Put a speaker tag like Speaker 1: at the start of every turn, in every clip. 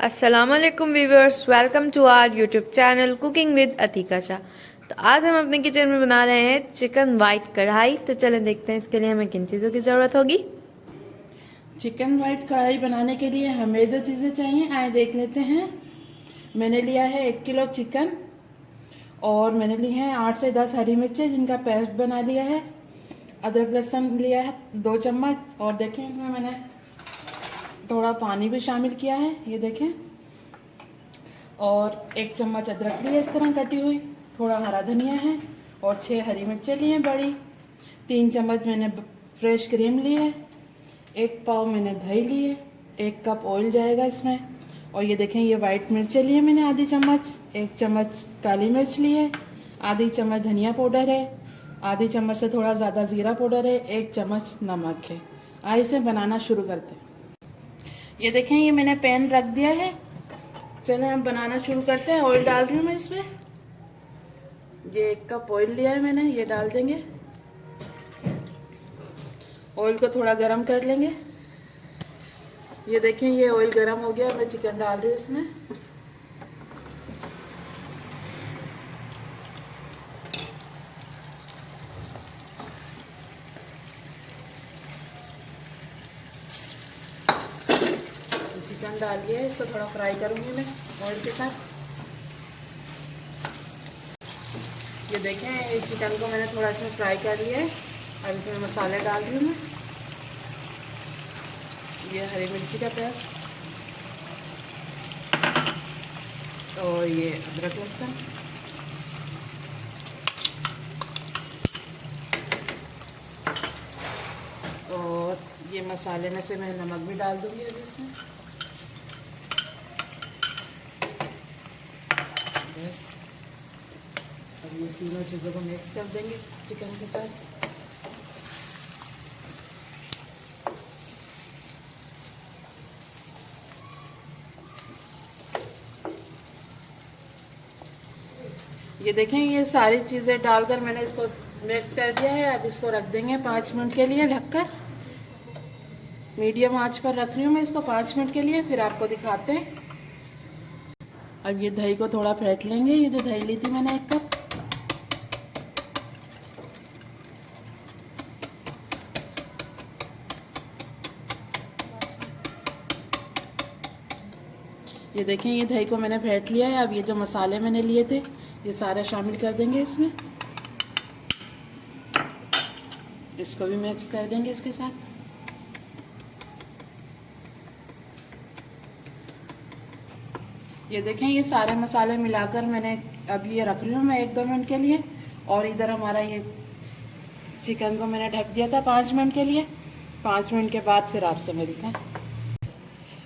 Speaker 1: Aslam viewers, welcome to our YouTube channel cooking with Atika Shah. तो आज हम अपने किचन में बना रहे हैं चिकन वाइट कढ़ाई। तो चलें देखते हैं इसके लिए हमें किन चीज़ों की ज़रूरत होगी।
Speaker 2: चिकन वाइट कढ़ाई बनाने के लिए हमें जो चीज़ें चाहिए आए देख लेते हैं। मैंने लिया है 1 किलो चिकन और मैंने ली है 8 से 10 हरी मिर्चें जिनका पेस्ट बना लिया है। अदरक लहसुन लिया है 2 चम्मच और देखें इसमें मैंने थोड़ा पानी भी शामिल किया है, ये देखें। और 1 चम्मच अदरक ली है इस तरह कटी हुई, थोड़ा हरा धनिया है और 6 हरी मिर्चें ली हैं बड़ी। 3 चम्मच मैंने फ्रेश क्रीम ली है। 1 पाव मैंने दही ली है। 1 कप ऑयल जाएगा इसमें। और ये देखें ये वाइट मिर्चें ली है मैंने आधी चम्मच। 1 चम्मच काली मिर्च ली है। आधी चम्मच धनिया पाउडर है। आधी चम्मच से थोड़ा ज़्यादा ज़ीरा पाउडर है। 1 चम्मच नमक है। आइए इसे बनाना शुरू करते हैं। ये देखें ये मैंने पैन रख दिया है। चलें हम बनाना शुरू करते हैं। ऑयल डाल रही हूँ मैं इसमें। ये 1 कप ऑयल लिया है मैंने, ये डाल देंगे। ऑयल को थोड़ा गरम कर लेंगे। ये देखें ये ऑयल गरम हो गया, मैं चिकन डाल रही हूँ इसमें। चिकन डाल लिया है, इसको थोड़ा फ्राई करूँगी मैं ऑयल के साथ। ये देखें ये चिकन को मैंने थोड़ा इसमें फ्राई कर लिया है। अब इसमें मसाले डाल रही हूँ मैं। ये हरी मिर्ची का पेस्ट और ये अदरक लहसुन और ये मसाले में से मैं नमक भी डाल दूँगी अभी इसमें। बस अब ये तीनों चीज़ों को मिक्स कर देंगे चिकन के साथ। ये देखें ये सारी चीज़ें डालकर मैंने इसको मिक्स कर दिया है। अब इसको रख देंगे 5 मिनट के लिए ढककर। मीडियम आंच पर रख रही हूँ मैं इसको 5 मिनट के लिए, फिर आपको दिखाते हैं। अब ये दही को थोड़ा फेंट लेंगे। ये जो दही ली थी मैंने 1 कप, ये देखें ये दही को मैंने फेंट लिया है। अब ये जो मसाले मैंने लिए थे ये सारे शामिल कर देंगे इसमें। इसको भी मिक्स कर देंगे इसके साथ। ये देखें ये सारे मसाले मिलाकर मैंने अब ये रख रही हूँ मैं 1-2 मिनट के लिए। और इधर हमारा ये चिकन को मैंने ढक दिया था 5 मिनट के लिए। 5 मिनट के बाद फिर आपसे मिलते हैं।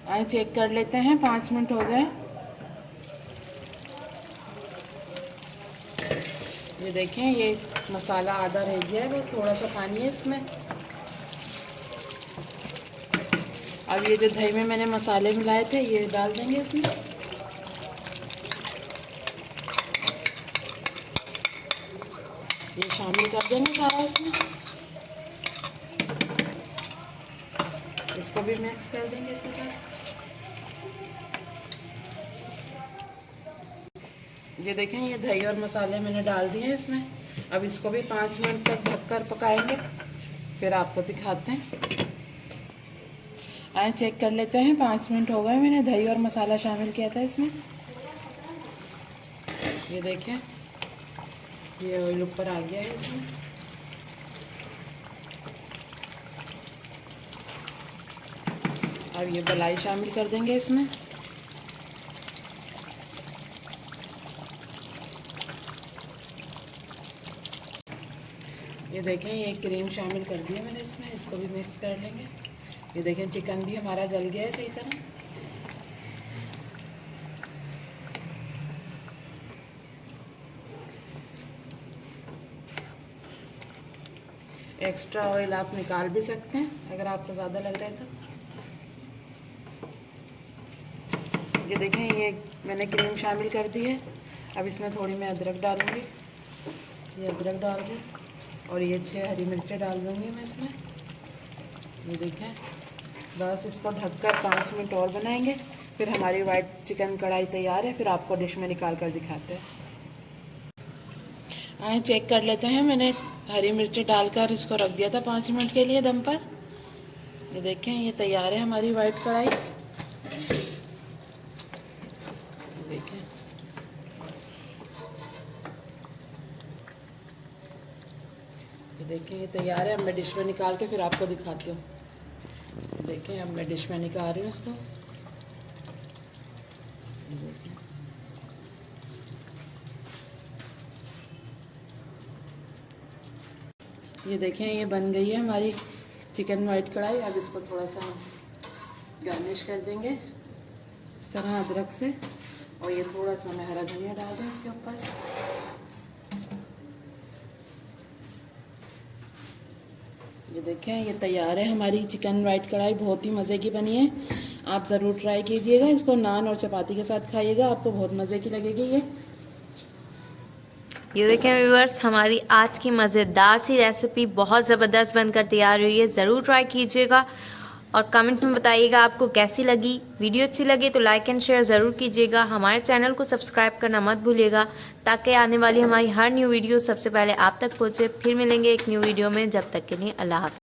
Speaker 2: आइए चेक कर लेते हैं, 5 मिनट हो गए। ये देखें ये मसाला आधा रह गया है, बस थोड़ा सा पानी है इसमें। अब ये जो दही में मैंने मसाले मिलाए थे ये डाल देंगे इसमें। ये शामिल कर देंगे सारा इसमें। इसको भी मिक्स कर देंगे इसके साथ। ये देखें ये दही और मसाले मैंने डाल दिए हैं इसमें। अब इसको भी 5 मिनट तक ढककर पकाएंगे, फिर आपको दिखाते हैं। आए चेक कर लेते हैं, 5 मिनट हो गए। मैंने दही और मसाला शामिल किया था इसमें। ये देखें ये ऑयल ऊपर आ गया है इसमें। अब ये मलाई शामिल कर देंगे इसमें। ये देखें ये क्रीम शामिल कर दी है मैंने इसमें। इसको भी मिक्स कर लेंगे। ये देखें चिकन भी हमारा गल गया है सही तरह। एक्स्ट्रा ऑयल आप निकाल भी सकते हैं अगर आपको ज़्यादा लग रहा है तो। ये देखें ये मैंने क्रीम शामिल कर दी है। अब इसमें थोड़ी मैं अदरक डालूँगी। ये अदरक डाल दूँ और ये 6 हरी मिर्चें डाल दूँगी मैं इसमें। ये देखें बस इसको ढककर 5 मिनट और बनाएंगे, फिर हमारी वाइट चिकन कढ़ाई तैयार है, फिर आपको डिश में निकाल कर दिखाते हैं। आए चेक कर लेते हैं। मैंने हरी मिर्ची डालकर इसको रख दिया था 5 मिनट के लिए दम पर। ये देखें, ये तैयार है हमारी वाइट कढ़ाई। देखें, ये देखें, ये तैयार है। अब मैं डिश में निकाल के फिर आपको दिखाती हूँ। देखें, अब मैं डिश में निकाल रही हूँ इसको। ये देखें, ये बन गई है हमारी चिकन वाइट कढ़ाई। अब इसको थोड़ा सा गार्निश कर देंगे इस तरह अदरक से, और ये थोड़ा सा मैं हरा धनिया डाल दूँ इसके ऊपर। ये देखें, ये तैयार है हमारी चिकन वाइट कढ़ाई। बहुत ही मज़े की बनी है। आप ज़रूर ट्राई कीजिएगा। इसको नान और चपाती के साथ खाइएगा, आपको बहुत मज़े की लगेगी
Speaker 1: ये देखें व्यूअर्स, हमारी आज की मज़ेदार सी रेसिपी बहुत ज़बरदस्त बनकर तैयार हुई है। ज़रूर ट्राई कीजिएगा और कमेंट में बताइएगा आपको कैसी लगी। वीडियो अच्छी लगी तो लाइक एंड शेयर ज़रूर कीजिएगा। हमारे चैनल को सब्सक्राइब करना मत भूलिएगा, ताकि आने वाली हमारी हर न्यू वीडियो सबसे पहले आप तक पहुँचे। फिर मिलेंगे एक न्यू वीडियो में, जब तक के लिए अल्लाह हाफ़िज़।